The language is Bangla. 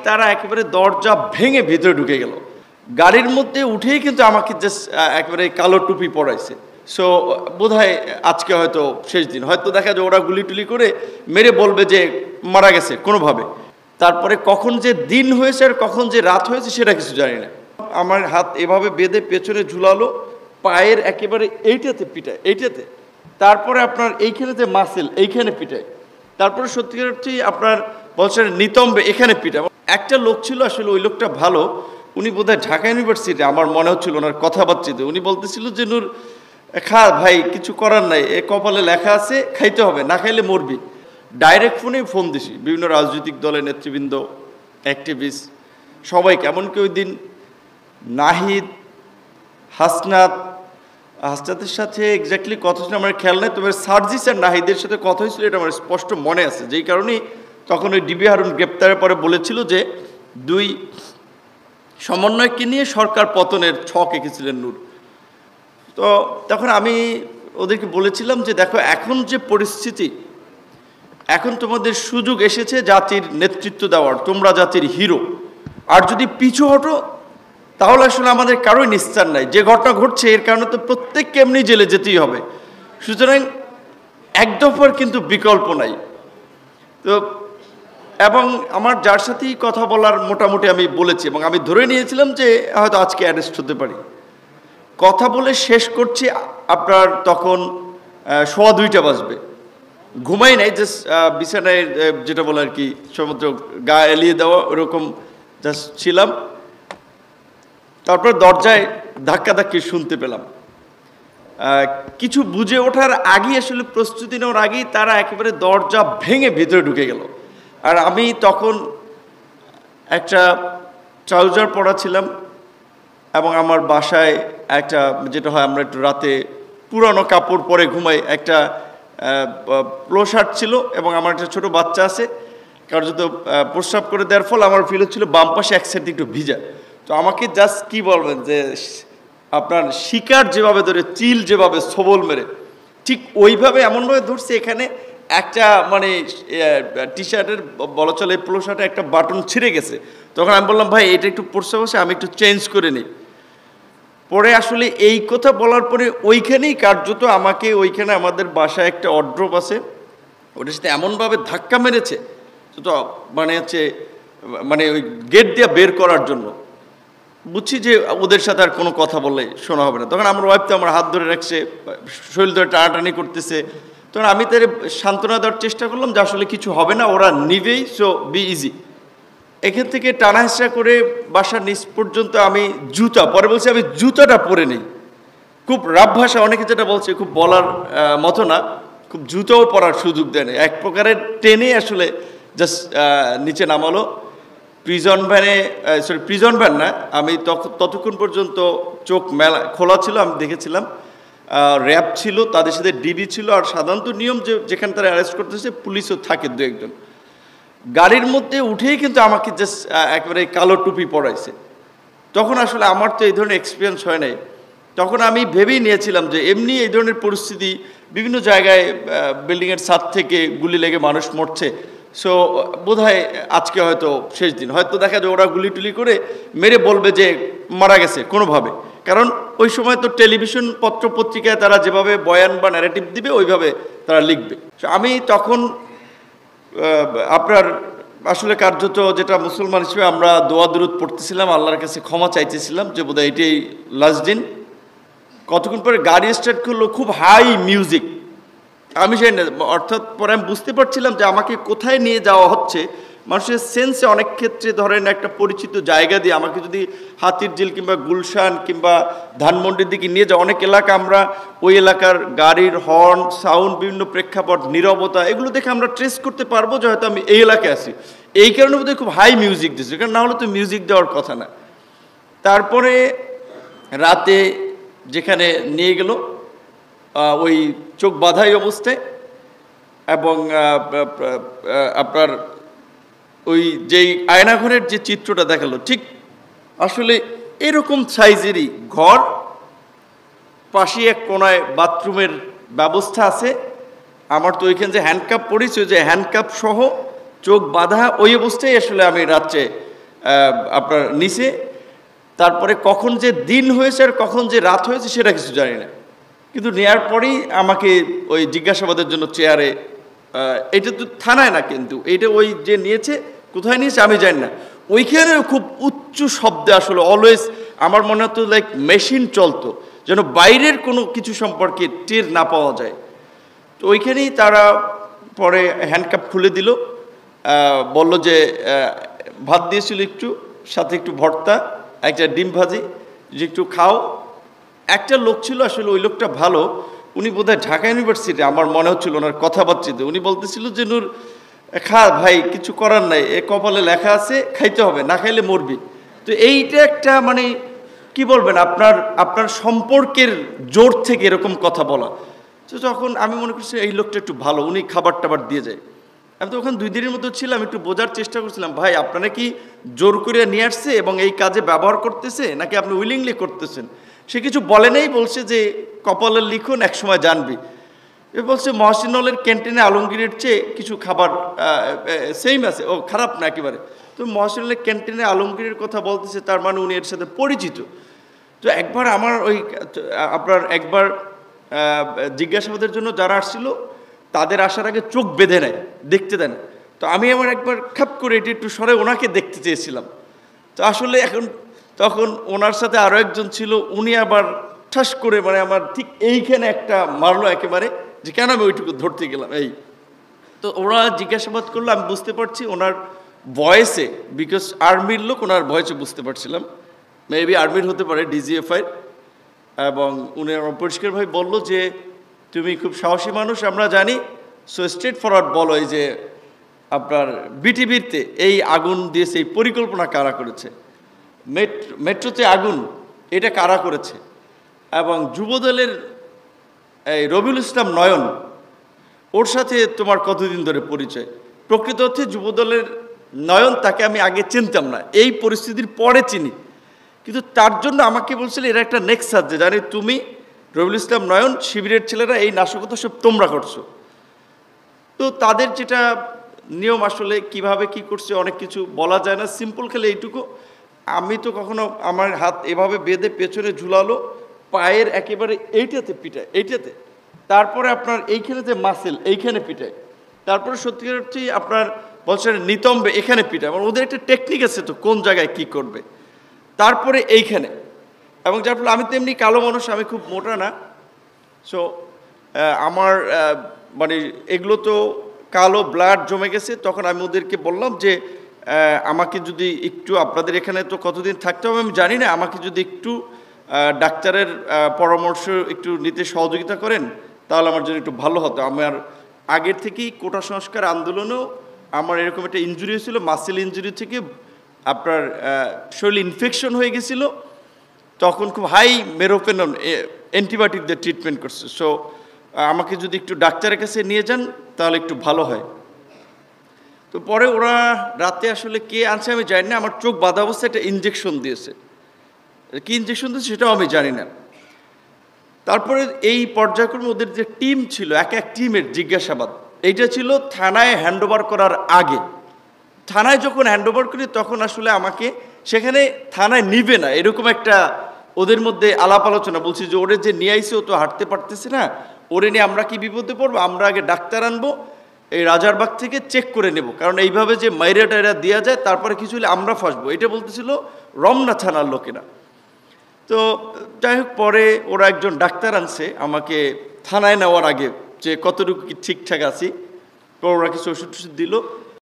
তারা একেবারে দরজা ভেঙে ভিতরে ঢুকে গেল। গাড়ির মধ্যে উঠেই কিন্তু আমাকে জাস্ট একেবারে কালো টুপি পরাইছে। সো বোধহয় আজকে হয়তো শেষ দিন, হয়তো দেখা যায় ওরা গুলি টুলি করে মেরে বলবে যে মারা গেছে কোনোভাবে। তারপরে কখন যে দিন হয়েছে আর কখন যে রাত হয়েছে সেটা কিছু জানি না। আমার হাত এভাবে বেঁধে পেছনে ঝুলালো, পায়ের একেবারে এইটাতে পিটায়, এইটাতে, তারপরে আপনার এইখানে যে মাসেল এইখানে পিটায়, তারপরে সত্যিকার অর্থেই আপনার বলছেন নিতম্বে এখানে পিটায়। একটা লোক ছিল, আসলে ওই লোকটা ভালো, উনি বোধহয় ঢাকা ইউনিভার্সিটি, আমার মনে হচ্ছিল ওনার কথাবার্তাতে উনি বলতেছিল যে নূর খা ভাই, কিছু করার নাই, এ কপালে লেখা আছে, খাইতে হবে, না খাইলে মরবি। ডাইরেক্ট ফোনেই ফোন দিছি বিভিন্ন রাজনৈতিক দলের নেতৃবৃন্দ, অ্যাক্টিভিস্ট, সবাইকে। এমনকি ওই দিন নাহিদ, হাসনাতের সাথে এক্স্যাক্টলি কথা ছিল আমার খেয়াল নেই, তবে সার্জিস আর নাহিদের সাথে কথা হয়েছিল, এটা আমার স্পষ্ট মনে আছে। যেই কারণেই তখন ওই ডিবি হারুন গ্রেপ্তারের পরে বলেছিল যে দুই সমন্বয়কে নিয়ে সরকার পতনের ছক এঁকেছিলেন নূর। তো তখন আমি ওদেরকে বলেছিলাম যে দেখো, এখন যে পরিস্থিতি, এখন তোমাদের সুযোগ এসেছে জাতির নেতৃত্ব দেওয়ার, তোমরা জাতির হিরো, আর যদি পিছু হটো তাহলে আসলে আমাদের কারোই নিস্তার নাই। যে ঘটনা ঘটছে এর কারণে তো প্রত্যেককে এমনি জেলে যেতেই হবে, সুতরাং এক দফার কিন্তু বিকল্প নাই। তো এবং আমার যার সাথেই কথা বলার মোটামুটি আমি বলেছি, এবং আমি ধরে নিয়েছিলাম যে হয়তো আজকে অ্যারেস্ট হতে পারি। কথা বলে শেষ করছি আপনার তখন 1:15 বাজবে, ঘুমাই নাই, জাস্ট বিছানায় যেটা বলে আর কি সমুদ্র গা এলিয়ে দেওয়া ওরকম জাস্ট ছিলাম। তারপর দরজায় ধাক্কাধাক্কি শুনতে পেলাম। কিছু বুঝে ওঠার আগেই, আসলে প্রস্তুতি নেওয়ার আগেই তারা একেবারে দরজা ভেঙে ভিতরে ঢুকে গেল। আর আমি তখন একটা ট্রাউজার পরা ছিলাম, এবং আমার বাসায় একটা, যেটা হয় আমরা একটু রাতে পুরানো কাপড় পরে ঘুমাই, একটা প্লো শার্ট ছিল, এবং আমার একটা ছোটো বাচ্চা আছে, কারণ যত প্রস্রাব করে দেওয়ার ফল আমার ফিল হচ্ছিল বাম পাশে এক সাইড একটু ভিজা। তো আমাকে জাস্ট কি বলবেন যে আপনার শিকার যেভাবে ধরে, চিল যেভাবে সবল মেরে, ঠিক ওইভাবে এমনভাবে ধরছে এখানে একটা মানে টি শার্টের বলা চলে প্লো শার্টে একটা বাটন ছিঁড়ে গেছে। তখন আমি বললাম ভাই এটা একটু পড়ছে বসে, আমি একটু চেঞ্জ করে নিই। পরে আসলে এই কথা বলার পরে ওইখানেই কার্যত আমাকে, ওইখানে আমাদের বাসায় একটা অড্রপ আছে, ওটার সাথে এমনভাবে ধাক্কা মেরেছে, তো মানে হচ্ছে মানে ওই গেট দিয়ে বের করার জন্য। বুঝছি যে ওদের সাথে আর কোনো কথা বললে শোনা হবে না। তখন আমার ওয়াইফ তো আমার হাত ধরে রাখছে, শরীর ধরে টানাটানি করতেছে। তখন আমি তাদের সান্ত্বনা দেওয়ার চেষ্টা করলাম যে আসলে কিছু হবে না, ওরা নিবেই, সো বি ইজি। এখান থেকে টানা হেঁচড়া করে বাসার নিচ পর্যন্ত আমি জুতা, পরে বলছি আমি জুতাটা পরে নেই, খুব রাফ ভাষা, অনেকে যেটা বলছে খুব বলার মতো না, খুব জুতাও পরার সুযোগ দেয় না, এক প্রকারের টেনে আসলে জাস্ট নিচে নামালো। প্রিজন ভ্যান না, আমি ততক্ষণ পর্যন্ত চোখ খোলা ছিল, আমি দেখেছিলাম র্যাব ছিল, তাদের সাথে ডিবি ছিল, আর সাধারণত নিয়ম যে যেখানে তারা অ্যারেস্ট করতেছে পুলিশও থাকে দু একজন। গাড়ির মধ্যে উঠেই কিন্তু আমাকে জাস্ট একেবারে কালো টুপি পরাইছে। তখন আসলে আমার তো এই ধরনের এক্সপিরিয়েন্স হয় নাই। তখন আমি ভেবেই নিয়েছিলাম যে এমনি এই ধরনের পরিস্থিতি, বিভিন্ন জায়গায় বিল্ডিংয়ের ছাদ থেকে গুলি লেগে মানুষ মরছে, সো বোধহয় আজকে হয়তো শেষ দিন, হয়তো দেখা যায় ওরা গুলি টুলি করে মেরে বলবে যে মারা গেছে কোনোভাবে। কারণ ওই সময় তো টেলিভিশন, পত্র পত্রিকায় তারা যেভাবে বয়ান বা ন্যারেটিভ দিবে ওইভাবে তারা লিখবে। আমি তখন আপনার আসলে কার্যত যেটা মুসলমান হিসেবে আমরা দোয়া দুরুদ পড়তেছিলাম, আল্লাহর কাছে ক্ষমা চাইতেছিলাম যে বোধহয় এটাই লাস্ট দিন। কতক্ষণ পরে গাড়ি স্টার্ট করলো, খুব হাই মিউজিক, আমি জানি না, অর্থাৎ পরে আমি বুঝতে পারছিলাম যে আমাকে কোথায় নিয়ে যাওয়া হচ্ছে। মানুষের সেন্সে অনেক ক্ষেত্রে ধরেন একটা পরিচিত জায়গা দিয়ে আমাকে যদি হাতিরঝিল কিংবা গুলশান কিংবা ধানমন্ডির দিকে নিয়ে যাওয়া, অনেক এলাকা আমরা ওই এলাকার গাড়ির হর্ন, সাউন্ড, বিভিন্ন প্রেক্ষাপট, নীরবতা, এগুলো দেখে আমরা ট্রেস করতে পারবো যে হয়তো আমি এই এলাকায় আছি। এই কারণে বোধহয় খুব হাই মিউজিক দিচ্ছে, কারণ না হলে তো মিউজিক দেওয়ার কথা না। তারপরে রাতে যেখানে নিয়ে গেল ওই চোখ বাঁধাই অবস্থায়, এবং আপনার ওই যেই আয়নাঘরের যে চিত্রটা দেখালো, ঠিক আসলে এরকম সাইজেরই ঘর, পাশে এক কোনায় বাথরুমের ব্যবস্থা আছে। আমার তো ওইখানে যে হ্যান্ডকাপ পড়েছে, যে হ্যান্ডকাপ সহ চোখ বাঁধা, ওই অবস্থায় আসলে আমি রাত্রে আপনার নিচে, তারপরে কখন যে দিন হয়েছে আর কখন যে রাত হয়েছে সেটা কিছু জানি না, কিন্তু নেয়ার পরেই আমাকে ওই জিজ্ঞাসাবাদের জন্য চেয়ারে, এটা তো থানায় না, কিন্তু এটা ওই যে নিয়েছে কোথায় নিয়েছে আমি জানি না, ওইখানে খুব উচ্চ শব্দে আসলে অলওয়েজ আমার মনে হতো লাইক মেশিন চলতো, যেন বাইরের কোনো কিছু সম্পর্কে টের না পাওয়া যায়। তো ওইখানেই তারা পরে হ্যান্ডকাপ খুলে দিল, বলল যে ভাত দিয়েছিল একটু, সাথে একটু ভর্তা, একটা ডিম ভাজি, যে একটু খাও। একটা লোক ছিল আসলে, ওই লোকটা ভালো, উনি বোধহয় ঢাকা ইউনিভার্সিটি, আমার মনে হচ্ছিল ওনার কথাবার্তাতে, উনি বলতেছিল যে নূর খা ভাই, কিছু করার নাই, এ কপালে লেখা আছে, খাইতে হবে, না খাইলে মরবি। তো এইটা একটা মানে কি বলবেন, আপনার সম্পর্কের জোর থেকে এরকম কথা বলা। তো তখন আমি মনে করছি এই লোকটা একটু ভালো, উনি খাবার টাবার দিয়ে যায়। আমি তো ওখানে 2 দিনের মতো ছিলাম, একটু বোঝার চেষ্টা করছিলাম, ভাই আপনারা কি জোর করে নিয়ে আসছে এবং এই কাজে ব্যবহার করতেছে, নাকি আপনি উইলিংলি করতেছেন? সে কিছু বলে নেই, বলছে যে কপালের লিখন এক সময় জানবি। এ বলছে মহসিনুলের ক্যান্টিনে আলমগীরের চেয়ে কিছু খাবার সেম আছে, ও খারাপ না একেবারে। তো মহসিনুলের ক্যান্টিনে আলমগীরের কথা বলতেছে, তার মানে উনি এর সাথে পরিচিত। তো একবার আমার ওই আপনার একবার জিজ্ঞাসাবাদের জন্য যারা আসছিল তাদের আসার আগে চোখ বেঁধে নেয়, দেখতে দেন। তো আমি আমার একবার খাপ করে এটি একটু সরে ওনাকে দেখতে চেয়েছিলাম। তো আসলে এখন তখন ওনার সাথে আরও একজন ছিল, উনি আবার ঠাস করে মানে আমার ঠিক এইখানে একটা মারলো একেবারে, যে কেন আমি ওইটুকু ধরতে গেলাম এই। তো ওরা জিজ্ঞাসাবাদ করলো, আমি বুঝতে পারছি ওনার ভয়েসে, বিকজ আর্মির লোক, ওনার ভয়েসে বুঝতে পারছিলাম মেবি আর্মির হতে পারে, ডিজিএফআই। এবং উনি আমার পরিষ্কারভাবে বললো যে তুমি খুব সাহসী মানুষ আমরা জানি, সো স্ট্রেট ফরওয়ার্ড বলো, এই যে আপনার বিটিভিতে এই আগুন দিয়েছে, এই পরিকল্পনা কারা করেছে, মেট্রোতে আগুন এটা কারা করেছে, এবং যুবদলের এই রবিউল ইসলাম নয়ন, ওর সাথে তোমার কতদিন ধরে পরিচয়? প্রকৃত অর্থে যুবদলের নয়ন, তাকে আমি আগে চিনতাম না, এই পরিস্থিতির পরে চিনি। কিন্তু তার জন্য আমাকে বলছিল এরা একটা নেক্সাস, যে জানি তুমি রবিউল ইসলাম নয়ন, শিবিরের ছেলেরা, এই নাশকতা সব তোমরা করছো। তো তাদের যেটা নিয়ম, আসলে কিভাবে কি করছে অনেক কিছু বলা যায় না, সিম্পল খেলে এইটুকু, আমি তো কখনো আমার হাত এভাবে বেঁধে পেছনে ঝুলালো, পায়ের একেবারে এইটাতে পিটায়, এইটাতে, তারপরে আপনার এইখানে যে মাসেল এইখানে পিটায়, তারপরে সত্যিকার অর্থেই আপনার বলছেন নিতম্বে এখানে পিটায়, মানে ওদের একটা টেকনিক আছে তো কোন জায়গায় কি করবে, তারপরে এইখানে। এবং যার ফলে আমি তো এমনি কালো মানুষ, আমি খুব মোটা না, সো আমার মানে এগুলো তো কালো ব্লাড জমে গেছে। তখন আমি ওদেরকে বললাম যে আমাকে যদি একটু, আপনাদের এখানে তো কতদিন থাকতে হবে আমি জানি না, আমাকে যদি একটু ডাক্তারের পরামর্শ একটু নিতে সহযোগিতা করেন তাহলে আমার জন্য একটু ভালো হতো। আমার আগের থেকেই কোটা সংস্কার আন্দোলনেও আমার এরকম একটা ইনজুরি হয়েছিল, মাসেল ইনজুরি থেকে আপনার শরীর ইনফেকশন হয়ে গেছিলো, তখন খুব হাই মেরোপেনন অ্যান্টিবায়োটিক দিয়ে ট্রিটমেন্ট করছে। সো আমাকে যদি একটু ডাক্তারের কাছে নিয়ে যান তাহলে একটু ভালো হয়। তো পরে ওরা রাতে আসলে কে আনছে আমি জানি না, আমার চোখ বাঁধা অবস্থায় একটা ইঞ্জেকশন দিয়েছে, কী ইঞ্জেকশন দিয়েছে সেটাও আমি জানি না। তারপরে এই পর্যায়ক্রমে ওদের যে টিম ছিল, এক টিমের জিজ্ঞাসাবাদ, এইটা ছিল থানায় হ্যান্ডওভার করার আগে। থানায় যখন হ্যান্ডওভার করি তখন আসলে আমাকে সেখানে থানায় নিবে না, এরকম একটা ওদের মধ্যে আলাপ আলোচনা, বলছি যে ওরে যে নিয়ে আইছে ও তো হাঁটতে পারতেছে না, ওরে নিয়ে আমরা কি বিপদে পড়বো, আমরা আগে ডাক্তার আনবো এই রাজারবাগ থেকে, চেক করে নেব, কারণ এইভাবে যে মাইরা টাইরা দেওয়া যায় তারপরে কিছু হলে আমরা ফাঁসবো, এটা বলতেছিল রমনা থানার লোকেরা। তো যাই হোক, পরে ওরা একজন ডাক্তার আনছে আমাকে থানায় নেওয়ার আগে, যে কতটুকু কি ঠিকঠাক আছি, ওরা কিছু ওষুধ টষুধ দিল।